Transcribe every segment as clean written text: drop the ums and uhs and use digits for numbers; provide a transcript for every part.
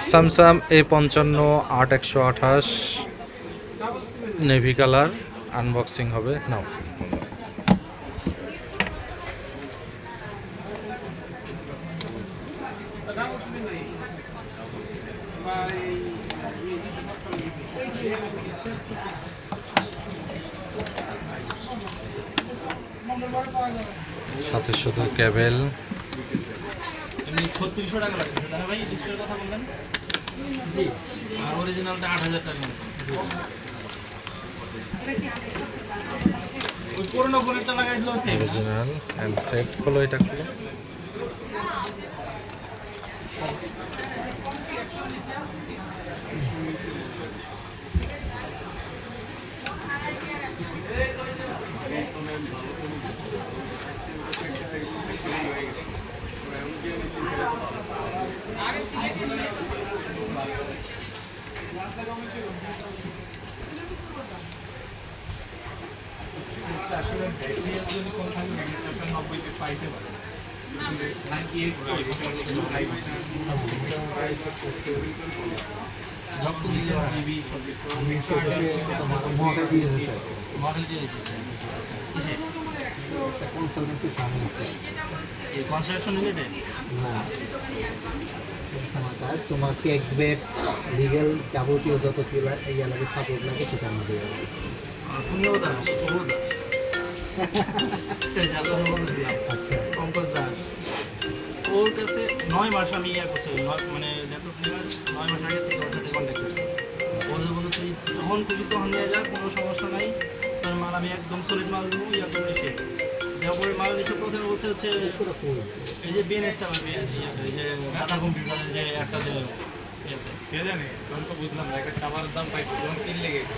Samsung A55 8128 navy colour unboxing হবে নাও। সাথে শুধু কেবল। এমনি 3600 টাকা লাগছে দাদা ভাই, ডিসপ্লের কথা বললেন জি, আর অরিজিনালটা 8000 টাকা। ওই পুরনো ফোনেরটা লাগাই দিলো সেম অরিজিনাল এন্ড সেট হলো, এটা খুলে তোমার ট্যাক্স ব্যাক লিগ্যাল যাবতীয় যত কি ইয়া লাগে সাপোর্ট লাগে সেটা আমি দিয়ে দেবো। তুমিও দাস, তুমিও দাস। আচ্ছা পঙ্কজ দাস, ওর কাছে 9 মাস আমি ইয়া করছি, মানে ল্যাপটপ নেওয়ার 9 মাস আগে থেকে ওর সাথে কন্ট্যাক্ট করছি। ওদের বলে তুই যখন খুশি তখন নিয়ে যা, কোনো সমস্যা নাই, তোর মাল আমি একদম সলিড মাল দেবো, ইয়া করে এসে তারপরে মাল এসে প্রথমে বলছে হচ্ছে এই যে বিএনএসটা হবে, এই যে দাদা কম্পিউটারের যে একটা যে কে জানে, আমি তো বুঝলাম না, একটা কাভারের দাম পাইছি যখন কিনলে গেছে।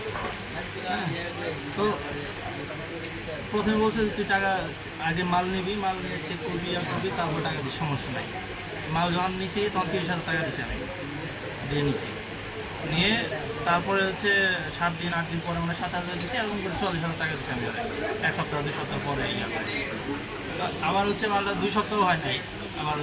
তো প্রথমে বলছে তুই টাকা আগে মাল নিবি, মাল নিয়ে চেক করবি, ইয়া করবি, তারপর টাকা দিস, সমস্যা নাই। মাল যখন নিছি তখন 30,000 টাকা দিছি আমি, দিয়ে নিছি, নিয়ে তারপরে হচ্ছে 7 দিন 8 দিন পরে মানে 7,000 দিচ্ছি, এরকম করে 40,000 টাকা দিচ্ছি আমি, এক সপ্তাহ 2 সপ্তাহ পরে ইয়া করে। আবার হচ্ছে মালটা 2 সপ্তাহ হয় নাই, আমার